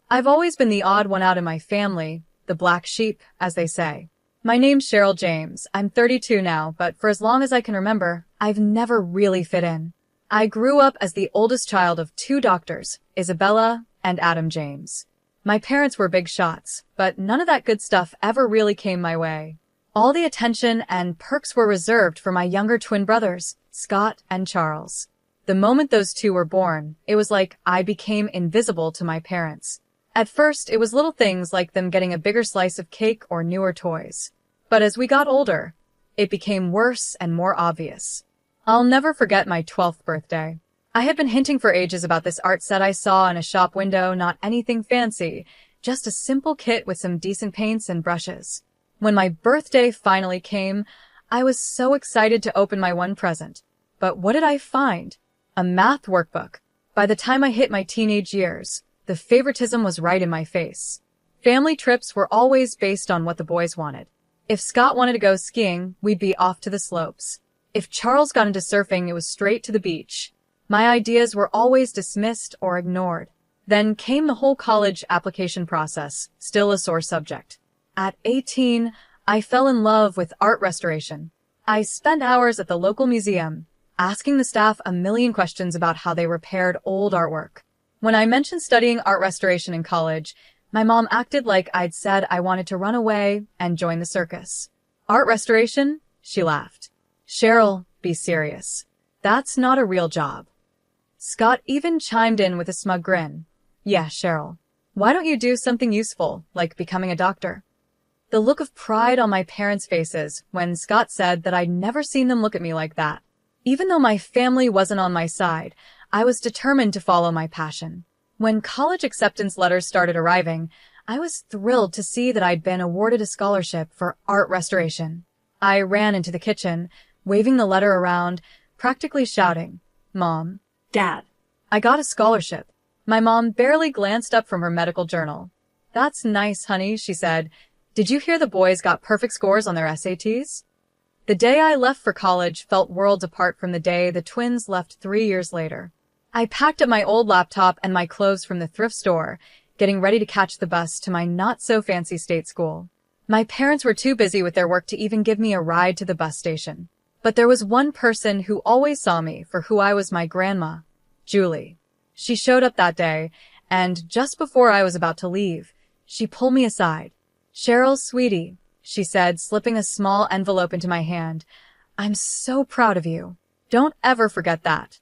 I've always been the odd one out in my family, the black sheep, as they say. My name's Cheryl James. I'm 32 now, but for as long as I can remember, I've never really fit in. I grew up as the oldest child of two doctors, Isabella and Adam James. My parents were big shots, but none of that good stuff ever really came my way. All the attention and perks were reserved for my younger twin brothers, Scott and Charles. The moment those two were born, it was like I became invisible to my parents. At first, it was little things like them getting a bigger slice of cake or newer toys. But as we got older, it became worse and more obvious. I'll never forget my 12th birthday. I had been hinting for ages about this art set I saw in a shop window, not anything fancy, just a simple kit with some decent paints and brushes. When my birthday finally came, I was so excited to open my one present. But what did I find? A math workbook. By the time I hit my teenage years, the favoritism was right in my face. Family trips were always based on what the boys wanted. If Scott wanted to go skiing, we'd be off to the slopes. If Charles got into surfing, it was straight to the beach. My ideas were always dismissed or ignored. Then came the whole college application process, still a sore subject. At 18, I fell in love with art restoration. I spent hours at the local museum, asking the staff a million questions about how they repaired old artwork. When I mentioned studying art restoration in college, my mom acted like I'd said I wanted to run away and join the circus. Art restoration? She laughed. Cheryl, be serious. That's not a real job. Scott even chimed in with a smug grin. Yeah, Cheryl. Why don't you do something useful, like becoming a doctor? The look of pride on my parents' faces when Scott said that I'd never seen them look at me like that. Even though my family wasn't on my side, I was determined to follow my passion. When college acceptance letters started arriving, I was thrilled to see that I'd been awarded a scholarship for art restoration. I ran into the kitchen, waving the letter around, practically shouting, Mom, Dad, I got a scholarship. My mom barely glanced up from her medical journal. That's nice, honey, she said. Did you hear the boys got perfect scores on their SATs? The day I left for college felt worlds apart from the day the twins left 3 years later. I packed up my old laptop and my clothes from the thrift store, getting ready to catch the bus to my not-so-fancy state school. My parents were too busy with their work to even give me a ride to the bus station. But there was one person who always saw me for who I was, my grandma, Julie. She showed up that day, and just before I was about to leave, she pulled me aside. Cheryl, sweetie, she said, slipping a small envelope into my hand. I'm so proud of you. Don't ever forget that.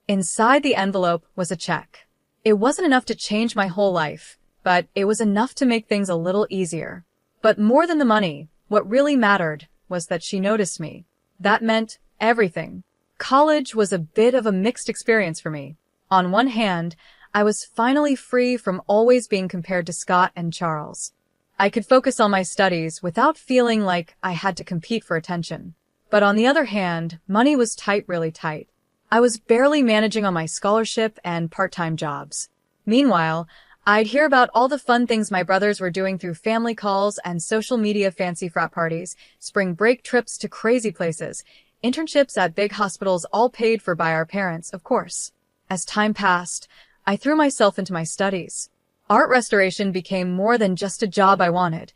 Inside the envelope was a check. It wasn't enough to change my whole life, but it was enough to make things a little easier. But more than the money, what really mattered was that she noticed me. That meant everything. College was a bit of a mixed experience for me. On one hand, I was finally free from always being compared to Scott and Charles. I could focus on my studies without feeling like I had to compete for attention. But on the other hand, money was tight, really tight. I was barely managing on my scholarship and part-time jobs. Meanwhile, I'd hear about all the fun things my brothers were doing through family calls and social media, fancy frat parties, spring break trips to crazy places, internships at big hospitals, all paid for by our parents, of course. As time passed, I threw myself into my studies. Art restoration became more than just a job I wanted.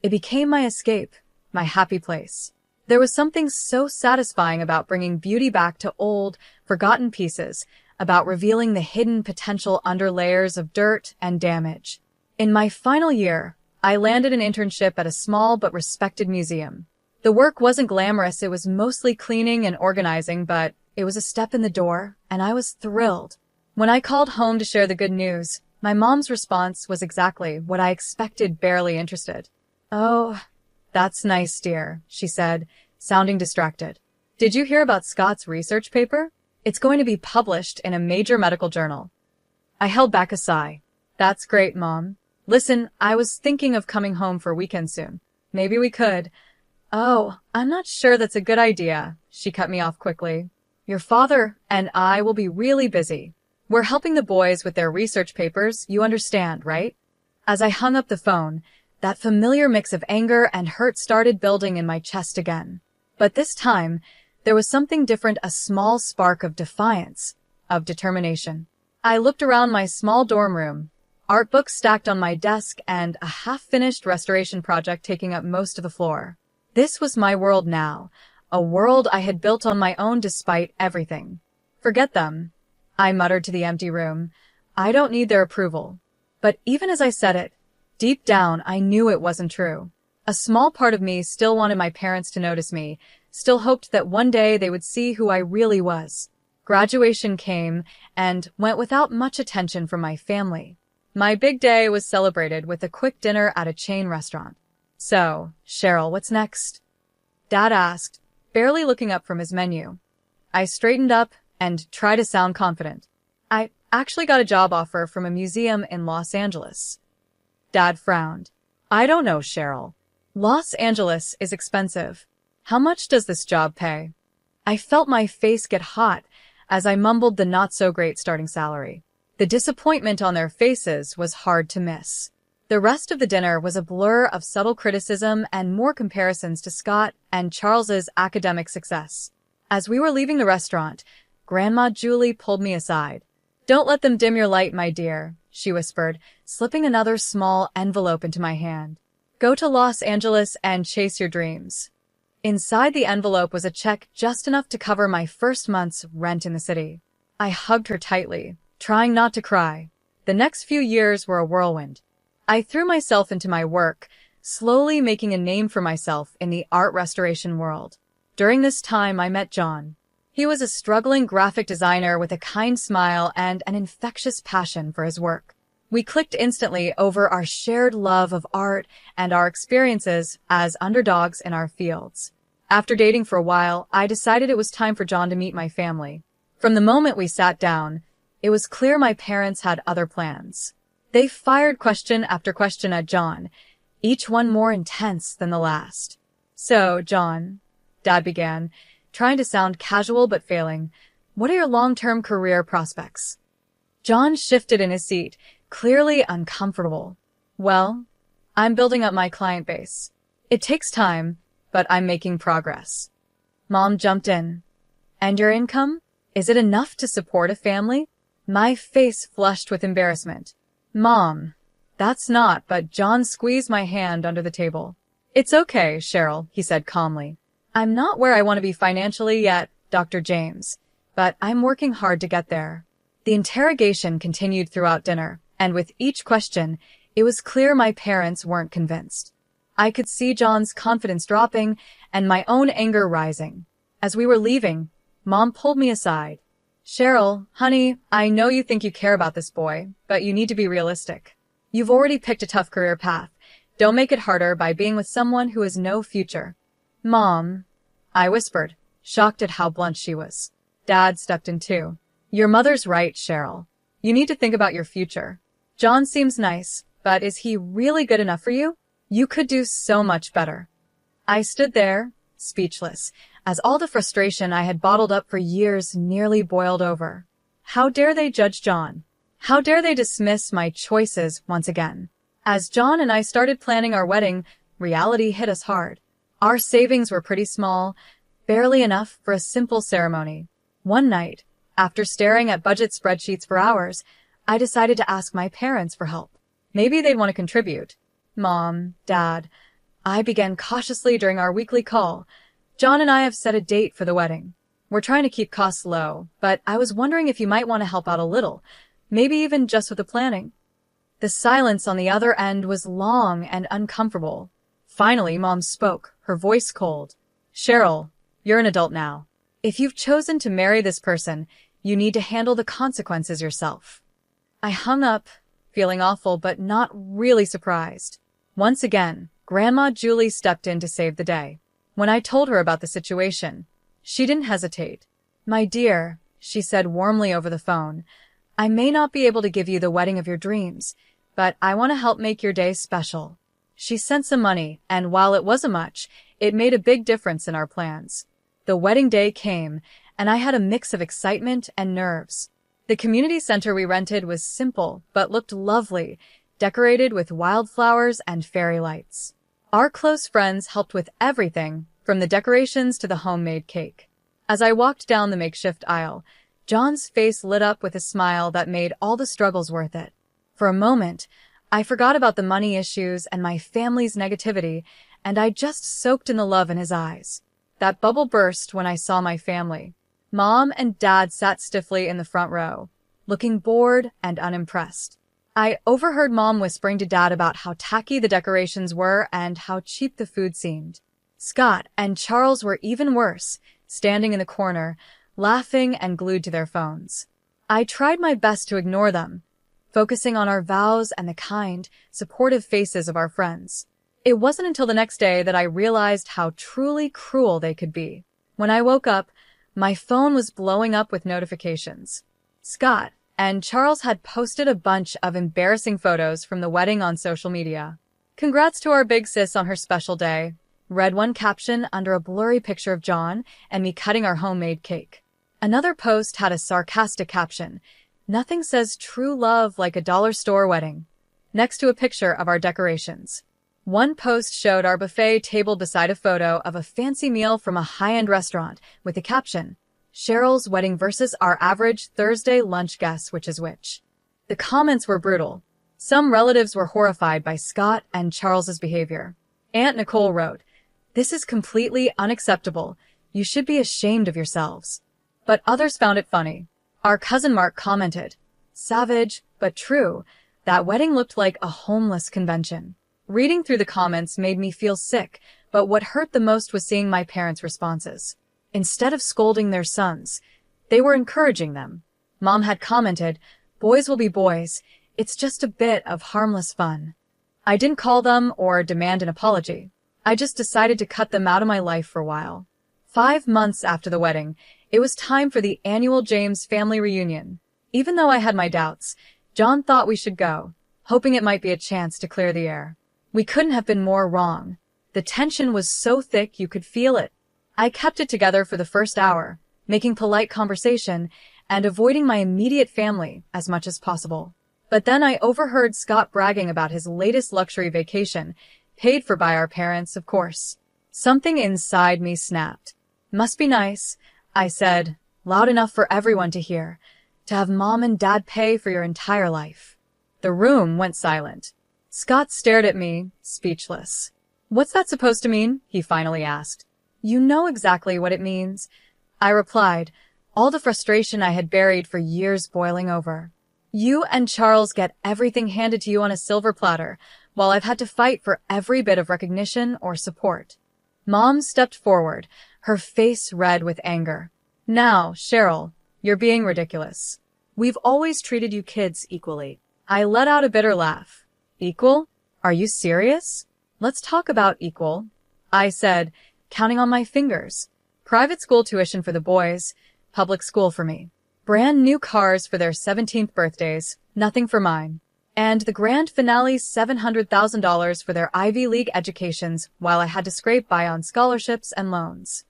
It became my escape, my happy place. There was something so satisfying about bringing beauty back to old, forgotten pieces, about revealing the hidden potential under layers of dirt and damage. In my final year, I landed an internship at a small but respected museum. The work wasn't glamorous, it was mostly cleaning and organizing, but it was a step in the door, and I was thrilled. When I called home to share the good news, my mom's response was exactly what I expected, barely interested. Oh, that's nice, dear, she said, sounding distracted. Did you hear about Scott's research paper? It's going to be published in a major medical journal. I held back a sigh. That's great, Mom. Listen, I was thinking of coming home for a weekend soon. Maybe we could. Oh, I'm not sure that's a good idea, she cut me off quickly. Your father and I will be really busy. We're helping the boys with their research papers, you understand, right? As I hung up the phone, that familiar mix of anger and hurt started building in my chest again. But this time, there was something different, a small spark of defiance, of determination. I looked around my small dorm room, art books stacked on my desk, and a half-finished restoration project taking up most of the floor. This was my world now, a world I had built on my own despite everything. Forget them, I muttered to the empty room. I don't need their approval. But even as I said it, deep down I knew it wasn't true. A small part of me still wanted my parents to notice me, still hoped that one day they would see who I really was. Graduation came and went without much attention from my family. My big day was celebrated with a quick dinner at a chain restaurant. So, Cheryl, what's next? Dad asked, barely looking up from his menu. I straightened up and tried to sound confident. I actually got a job offer from a museum in Los Angeles. Dad frowned. I don't know, Cheryl. Los Angeles is expensive. How much does this job pay? I felt my face get hot as I mumbled the not-so-great starting salary. The disappointment on their faces was hard to miss. The rest of the dinner was a blur of subtle criticism and more comparisons to Scott and Charles's academic success. As we were leaving the restaurant, Grandma Julie pulled me aside. Don't let them dim your light, my dear, she whispered, slipping another small envelope into my hand. Go to Los Angeles and chase your dreams. Inside the envelope was a check just enough to cover my first month's rent in the city. I hugged her tightly, trying not to cry. The next few years were a whirlwind. I threw myself into my work, slowly making a name for myself in the art restoration world. During this time, I met John. He was a struggling graphic designer with a kind smile and an infectious passion for his work. We clicked instantly over our shared love of art and our experiences as underdogs in our fields. After dating for a while, I decided it was time for John to meet my family. From the moment we sat down, it was clear my parents had other plans. They fired question after question at John, each one more intense than the last. So, John, Dad began, trying to sound casual but failing, what are your long-term career prospects? John shifted in his seat, clearly uncomfortable. Well, I'm building up my client base. It takes time, but I'm making progress. Mom jumped in. And your income? Is it enough to support a family? My face flushed with embarrassment. Mom, that's not, but John squeezed my hand under the table. It's okay, Cheryl, he said calmly. I'm not where I want to be financially yet, Dr. James, but I'm working hard to get there. The interrogation continued throughout dinner, and with each question, it was clear my parents weren't convinced. I could see John's confidence dropping and my own anger rising. As we were leaving, Mom pulled me aside. Cheryl, honey, I know you think you care about this boy, but you need to be realistic. You've already picked a tough career path. Don't make it harder by being with someone who has no future. Mom, I whispered, shocked at how blunt she was. Dad stepped in too. Your mother's right, Cheryl. You need to think about your future. John seems nice, but is he really good enough for you? You could do so much better. I stood there, speechless, as all the frustration I had bottled up for years nearly boiled over. How dare they judge John? How dare they dismiss my choices once again? As John and I started planning our wedding, reality hit us hard. Our savings were pretty small, barely enough for a simple ceremony. One night, after staring at budget spreadsheets for hours, I decided to ask my parents for help. Maybe they'd want to contribute. Mom, Dad, I began cautiously during our weekly call. John and I have set a date for the wedding. We're trying to keep costs low, but I was wondering if you might want to help out a little, maybe even just with the planning. The silence on the other end was long and uncomfortable. Finally, Mom spoke, her voice cold. Cheryl, you're an adult now. If you've chosen to marry this person, you need to handle the consequences yourself. I hung up, feeling awful but not really surprised. Once again, Grandma Julie stepped in to save the day. When I told her about the situation, she didn't hesitate. My dear, she said warmly over the phone, I may not be able to give you the wedding of your dreams, but I want to help make your day special. She sent some money, and while it wasn't much, it made a big difference in our plans. The wedding day came, and I had a mix of excitement and nerves. The community center we rented was simple, but looked lovely, decorated with wildflowers and fairy lights. Our close friends helped with everything, from the decorations to the homemade cake. As I walked down the makeshift aisle, John's face lit up with a smile that made all the struggles worth it. For a moment, I forgot about the money issues and my family's negativity, and I just soaked in the love in his eyes. That bubble burst when I saw my family. Mom and Dad sat stiffly in the front row, looking bored and unimpressed. I overheard Mom whispering to Dad about how tacky the decorations were and how cheap the food seemed. Scott and Charles were even worse, standing in the corner, laughing and glued to their phones. I tried my best to ignore them, focusing on our vows and the kind, supportive faces of our friends. It wasn't until the next day that I realized how truly cruel they could be. When I woke up, my phone was blowing up with notifications. Scott and Charles had posted a bunch of embarrassing photos from the wedding on social media. "Congrats to our big sis on her special day," read one caption under a blurry picture of John and me cutting our homemade cake. Another post had a sarcastic caption, "Nothing says true love like a dollar store wedding," next to a picture of our decorations. One post showed our buffet table beside a photo of a fancy meal from a high-end restaurant with the caption, "Cheryl's wedding versus our average Thursday lunch, guess which is which." The comments were brutal. Some relatives were horrified by Scott and Charles's behavior. Aunt Nicole wrote, "This is completely unacceptable. You should be ashamed of yourselves." But others found it funny. Our cousin Mark commented, "Savage, but true. That wedding looked like a homeless convention." Reading through the comments made me feel sick, but what hurt the most was seeing my parents' responses. Instead of scolding their sons, they were encouraging them. Mom had commented, "Boys will be boys. It's just a bit of harmless fun." I didn't call them or demand an apology. I just decided to cut them out of my life for a while. 5 months after the wedding, it was time for the annual James family reunion. Even though I had my doubts, John thought we should go, hoping it might be a chance to clear the air. We couldn't have been more wrong. The tension was so thick you could feel it. I kept it together for the first hour, making polite conversation and avoiding my immediate family as much as possible. But then I overheard Scott bragging about his latest luxury vacation, paid for by our parents, of course. Something inside me snapped. "Must be nice," I said, loud enough for everyone to hear, "to have Mom and Dad pay for your entire life." The room went silent. Scott stared at me, speechless. "What's that supposed to mean?" he finally asked. "You know exactly what it means," I replied, all the frustration I had buried for years boiling over. "You and Charles get everything handed to you on a silver platter, while I've had to fight for every bit of recognition or support." Mom stepped forward, her face red with anger. "Now, Cheryl, you're being ridiculous. We've always treated you kids equally." I let out a bitter laugh. "Equal? Are you serious? Let's talk about equal," I said, counting on my fingers. Private school tuition for the boys, public school for me. Brand new cars for their 17th birthdays, nothing for mine. And the grand finale $700,000 for their Ivy League educations while I had to scrape by on scholarships and loans.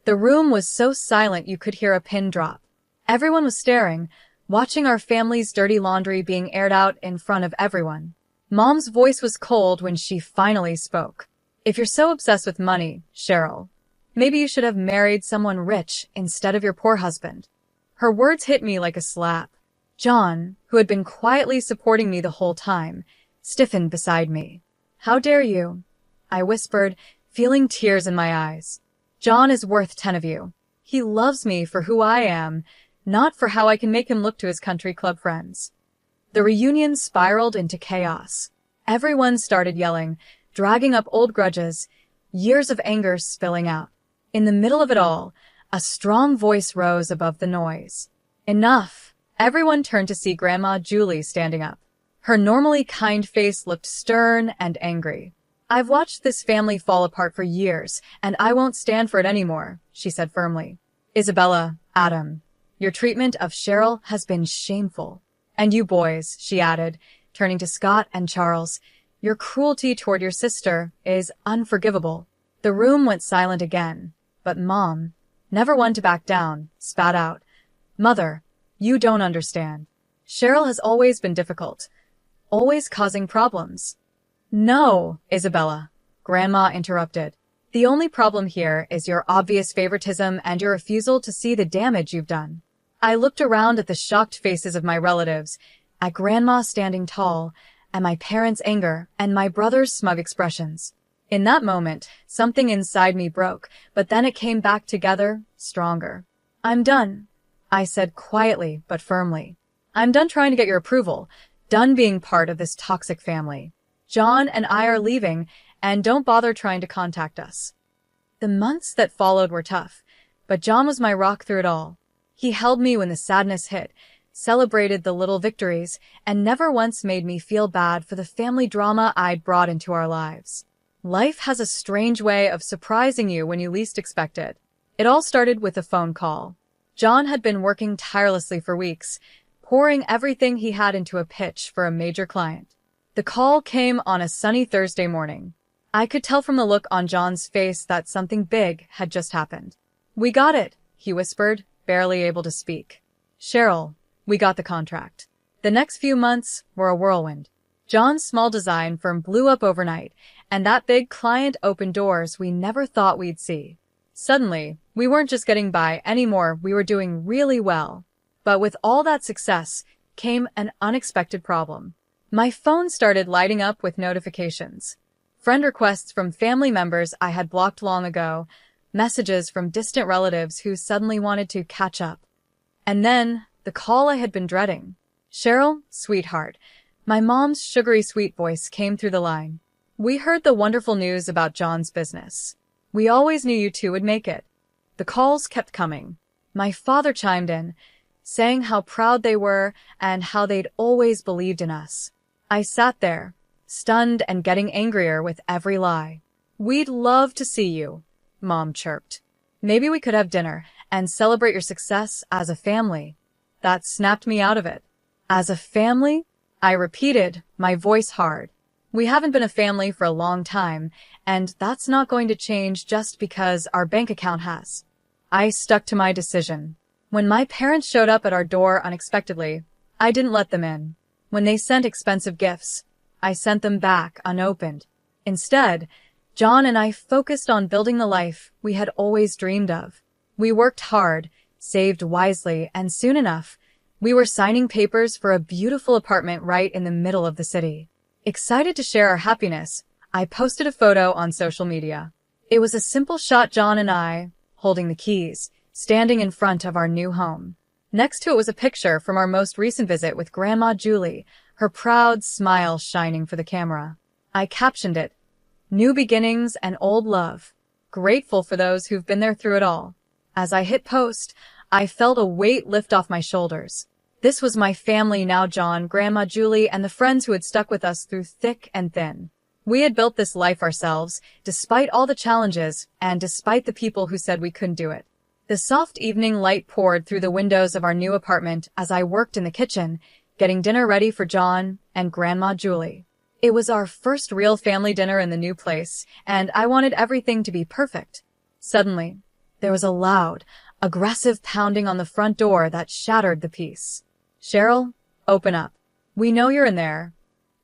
The room was so silent you could hear a pin drop. Everyone was staring, watching our family's dirty laundry being aired out in front of everyone. Mom's voice was cold when she finally spoke. "If you're so obsessed with money, Cheryl, maybe you should have married someone rich instead of your poor husband." Her words hit me like a slap. John, who had been quietly supporting me the whole time, stiffened beside me. "How dare you?" I whispered, feeling tears in my eyes. "John is worth 10 of you. He loves me for who I am, not for how I can make him look to his country club friends." The reunion spiraled into chaos. Everyone started yelling, dragging up old grudges, years of anger spilling out. In the middle of it all, a strong voice rose above the noise. "Enough!" Everyone turned to see Grandma Julie standing up. Her normally kind face looked stern and angry. "I've watched this family fall apart for years, and I won't stand for it anymore," she said firmly. "Isabella, Adam, your treatment of Cheryl has been shameful. And you boys," she added, turning to Scott and Charles, "your cruelty toward your sister is unforgivable." The room went silent again, but Mom, never one to back down, spat out, "Mother, you don't understand. Cheryl has always been difficult, always causing problems." "No, Isabella," Grandma interrupted. "The only problem here is your obvious favoritism and your refusal to see the damage you've done." I looked around at the shocked faces of my relatives, at Grandma standing tall, at my parents' anger, and my brother's smug expressions. In that moment, something inside me broke, but then it came back together, stronger. I'm done, I said quietly but firmly. I'm done trying to get your approval, done being part of this toxic family. John and I are leaving, and don't bother trying to contact us. The months that followed were tough, but John was my rock through it all. He held me when the sadness hit, celebrated the little victories, and never once made me feel bad for the family drama I'd brought into our lives. Life has a strange way of surprising you when you least expect it. It all started with a phone call. John had been working tirelessly for weeks, pouring everything he had into a pitch for a major client. The call came on a sunny Thursday morning. I could tell from the look on John's face that something big had just happened. "We got it," he whispered, barely able to speak. "Cheryl, we got the contract." The next few months were a whirlwind. John's small design firm blew up overnight, and that big client opened doors we never thought we'd see. Suddenly, we weren't just getting by anymore, we were doing really well. But with all that success came an unexpected problem. My phone started lighting up with notifications. Friend requests from family members I had blocked long ago, messages from distant relatives who suddenly wanted to catch up. And then, the call I had been dreading. "Cheryl, sweetheart," my mom's sugary sweet voice came through the line. "We heard the wonderful news about John's business. We always knew you two would make it." The calls kept coming. My father chimed in, saying how proud they were and how they'd always believed in us. I sat there, stunned and getting angrier with every lie. "We'd love to see you," Mom chirped. "Maybe we could have dinner and celebrate your success as a family." That snapped me out of it. "As a family?" I repeated, my voice hard. "We haven't been a family for a long time, and that's not going to change just because our bank account has." I stuck to my decision. When my parents showed up at our door unexpectedly, I didn't let them in. When they sent expensive gifts, I sent them back unopened. Instead, John and I focused on building the life we had always dreamed of. We worked hard, saved wisely, and soon enough, we were signing papers for a beautiful apartment right in the middle of the city. Excited to share our happiness, I posted a photo on social media. It was a simple shot, John and I, holding the keys, standing in front of our new home. Next to it was a picture from our most recent visit with Grandma Julie, her proud smile shining for the camera. I captioned it, "New beginnings and old love. Grateful for those who've been there through it all." As I hit post, I felt a weight lift off my shoulders. This was my family now, John, Grandma Julie, and the friends who had stuck with us through thick and thin. We had built this life ourselves, despite all the challenges, and despite the people who said we couldn't do it. The soft evening light poured through the windows of our new apartment as I worked in the kitchen, getting dinner ready for John and Grandma Julie. It was our first real family dinner in the new place, and I wanted everything to be perfect. Suddenly, there was a loud, aggressive pounding on the front door that shattered the peace. "Cheryl, open up. We know you're in there."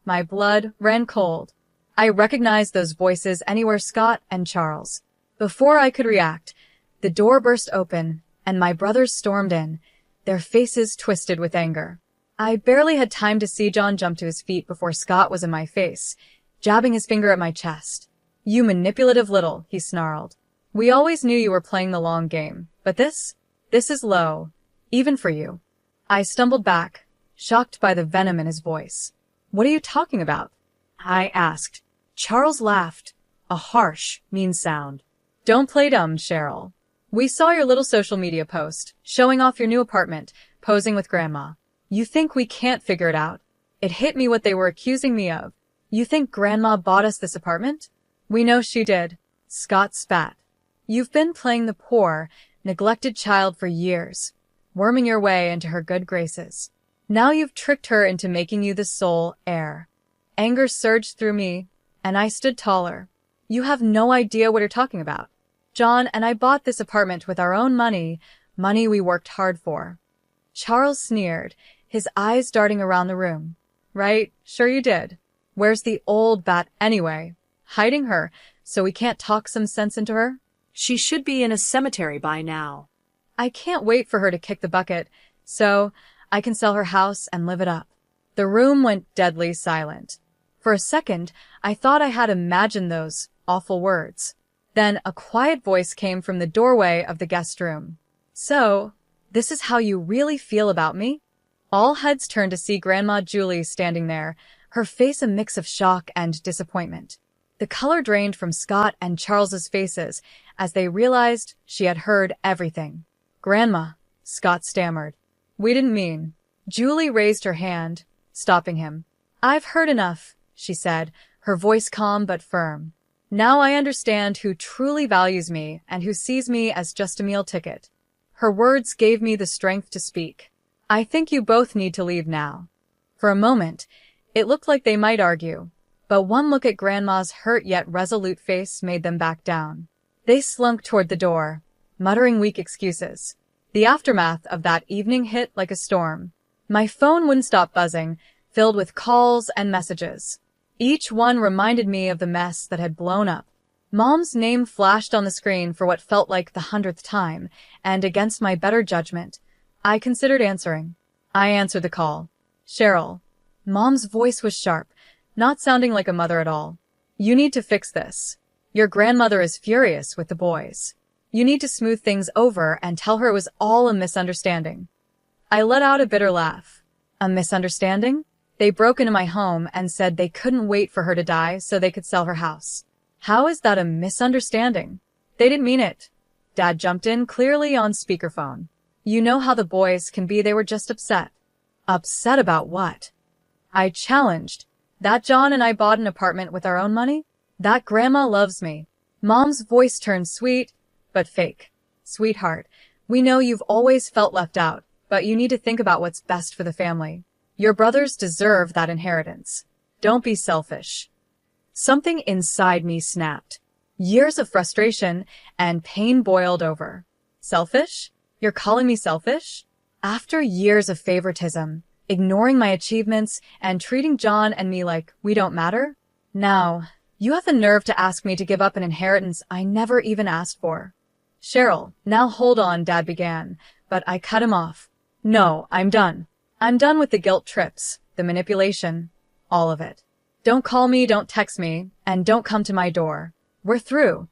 My blood ran cold. I recognized those voices anywhere, Scott and Charles. Before I could react, the door burst open, and my brothers stormed in, their faces twisted with anger. I barely had time to see John jump to his feet before Scott was in my face, jabbing his finger at my chest. "You manipulative little," he snarled. "We always knew you were playing the long game, but this is low, even for you." I stumbled back, shocked by the venom in his voice. "What are you talking about?" I asked. Charles laughed, a harsh, mean sound. "Don't play dumb, Cheryl. We saw your little social media post, showing off your new apartment, posing with Grandma. You think we can't figure it out?" It hit me what they were accusing me of. "You think Grandma bought us this apartment?" "We know she did," Scott spat. "You've been playing the poor, neglected child for years, worming your way into her good graces. Now you've tricked her into making you the sole heir." Anger surged through me, and I stood taller. "You have no idea what you're talking about. John and I bought this apartment with our own money we worked hard for." Charles sneered, his eyes darting around the room. "Right, sure you did. Where's the old bat anyway? Hiding her, so we can't talk some sense into her?" "She should be in a cemetery by now." "I can't wait for her to kick the bucket, so I can sell her house and live it up." The room went deadly silent. For a second, I thought I had imagined those awful words. Then a quiet voice came from the doorway of the guest room. "So, this is how you really feel about me?" All heads turned to see Grandma Julie standing there, her face a mix of shock and disappointment. The color drained from Scott and Charles's faces as they realized she had heard everything. "Grandma," Scott stammered. "We didn't mean." Julie raised her hand, stopping him. "I've heard enough," she said, her voice calm but firm. "Now I understand who truly values me and who sees me as just a meal ticket." Her words gave me the strength to speak. "I think you both need to leave now." For a moment, it looked like they might argue, but one look at Grandma's hurt yet resolute face made them back down. They slunk toward the door, muttering weak excuses. The aftermath of that evening hit like a storm. My phone wouldn't stop buzzing, filled with calls and messages. Each one reminded me of the mess that had blown up. Mom's name flashed on the screen for what felt like the 100th time, and against my better judgment, I considered answering. I answered the call. "Cheryl." Mom's voice was sharp, not sounding like a mother at all. "You need to fix this. Your grandmother is furious with the boys. You need to smooth things over and tell her it was all a misunderstanding." I let out a bitter laugh. A misunderstanding? They broke into my home and said they couldn't wait for her to die so they could sell her house. How is that a misunderstanding? They didn't mean it. Dad jumped in, clearly on speakerphone. "You know how the boys can be, they were just upset." "Upset about what?" I challenged. "That John and I bought an apartment with our own money? That Grandma loves me." Mom's voice turned sweet, but fake. "Sweetheart, we know you've always felt left out, but you need to think about what's best for the family. Your brothers deserve that inheritance. Don't be selfish." Something inside me snapped. Years of frustration and pain boiled over. Selfish? You're calling me selfish? After years of favoritism, ignoring my achievements, and treating John and me like we don't matter? Now, you have the nerve to ask me to give up an inheritance I never even asked for. "Cheryl, now hold on," Dad began, but I cut him off. "No, I'm done. I'm done with the guilt trips, the manipulation, all of it. Don't call me, don't text me, and don't come to my door. We're through."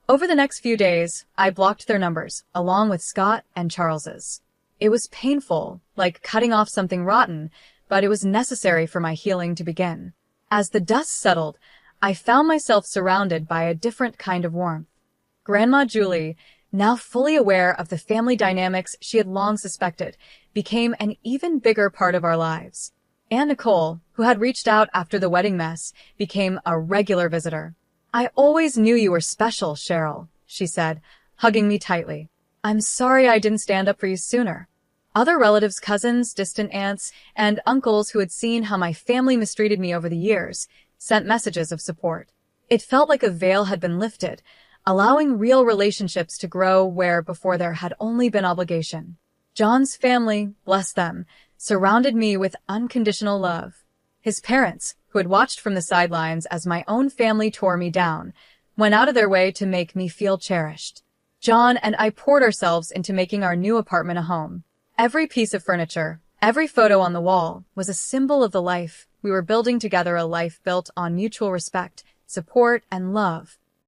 Over the next few days, I blocked their numbers, along with Scott and Charles's. It was painful, like cutting off something rotten, but it was necessary for my healing to begin. As the dust settled, I found myself surrounded by a different kind of warmth. Grandma Julie, now fully aware of the family dynamics she had long suspected, became an even bigger part of our lives. Aunt Nicole, who had reached out after the wedding mess, became a regular visitor. "I always knew you were special, Cheryl," she said, hugging me tightly. "I'm sorry I didn't stand up for you sooner." Other relatives, cousins, distant aunts, and uncles who had seen how my family mistreated me over the years sent messages of support. It felt like a veil had been lifted, allowing real relationships to grow where before there had only been obligation. John's family, bless them, surrounded me with unconditional love. His parents, who had watched from the sidelines as my own family tore me down, went out of their way to make me feel cherished. John and I poured ourselves into making our new apartment a home. Every piece of furniture, every photo on the wall was a symbol of the life we were building together, a life built on mutual respect, support, and love.